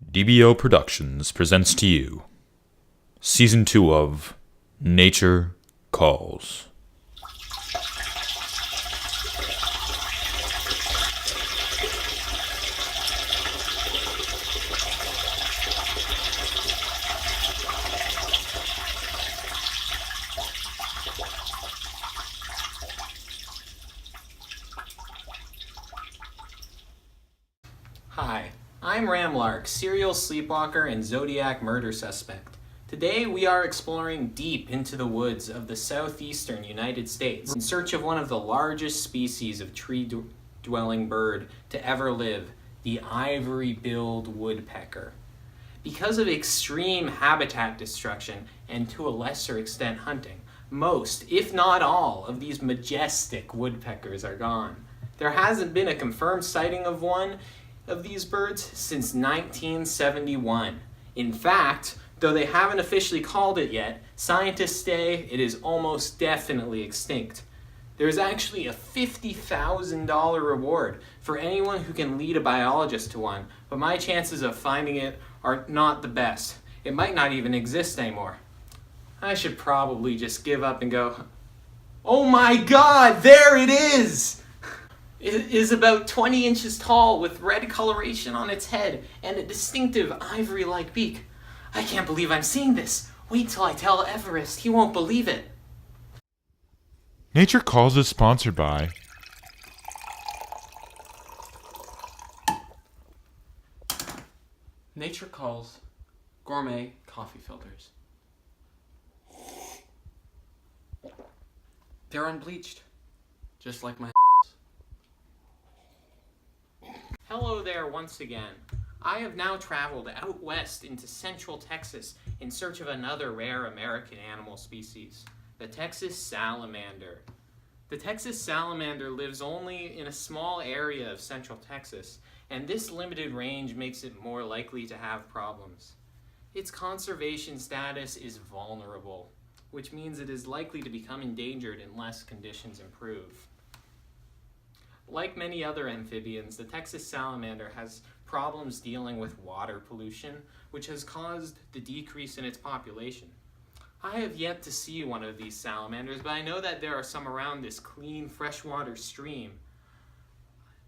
DBLProductions presents to you Season 2 of Nature Calls. Hi, I'm Ramlark, serial sleepwalker and Zodiac murder suspect. Today we are exploring deep into the woods of the southeastern United States in search of one of the largest species of tree-dwelling bird to ever live, the ivory-billed woodpecker. Because of extreme habitat destruction and to a lesser extent hunting, most, if not all, of these majestic woodpeckers are gone. There hasn't been a confirmed sighting of one of these birds since 1971. In fact, though they haven't officially called it yet, scientists say it is almost definitely extinct. There's actually a $50,000 reward for anyone who can lead a biologist to one, but my chances of finding it are not the best. It might not even exist anymore. I should probably just give up and go, oh my God, there it is! It is about 20 inches tall with red coloration on its head and a distinctive ivory-like beak. I can't believe I'm seeing this. Wait till I tell Everest, he won't believe it. Nature Calls is sponsored by Nature Calls gourmet coffee filters. They're unbleached, just like my Hello there once again. I have now traveled out west into central Texas in search of another rare American animal species, the Texas salamander. The Texas salamander lives only in a small area of central Texas, and this limited range makes it more likely to have problems. Its conservation status is vulnerable, which means it is likely to become endangered unless conditions improve. Like many other amphibians, the Texas salamander has problems dealing with water pollution, which has caused the decrease in its population. I have yet to see one of these salamanders, but I know that there are some around this clean freshwater stream.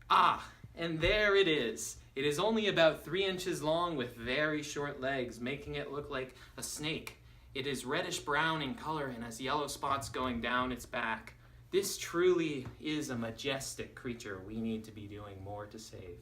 Ah, and there it is. It is only about 3 inches long with very short legs, making it look like a snake. It is reddish-brown in color and has yellow spots going down its back. This truly is a majestic creature we need to be doing more to save.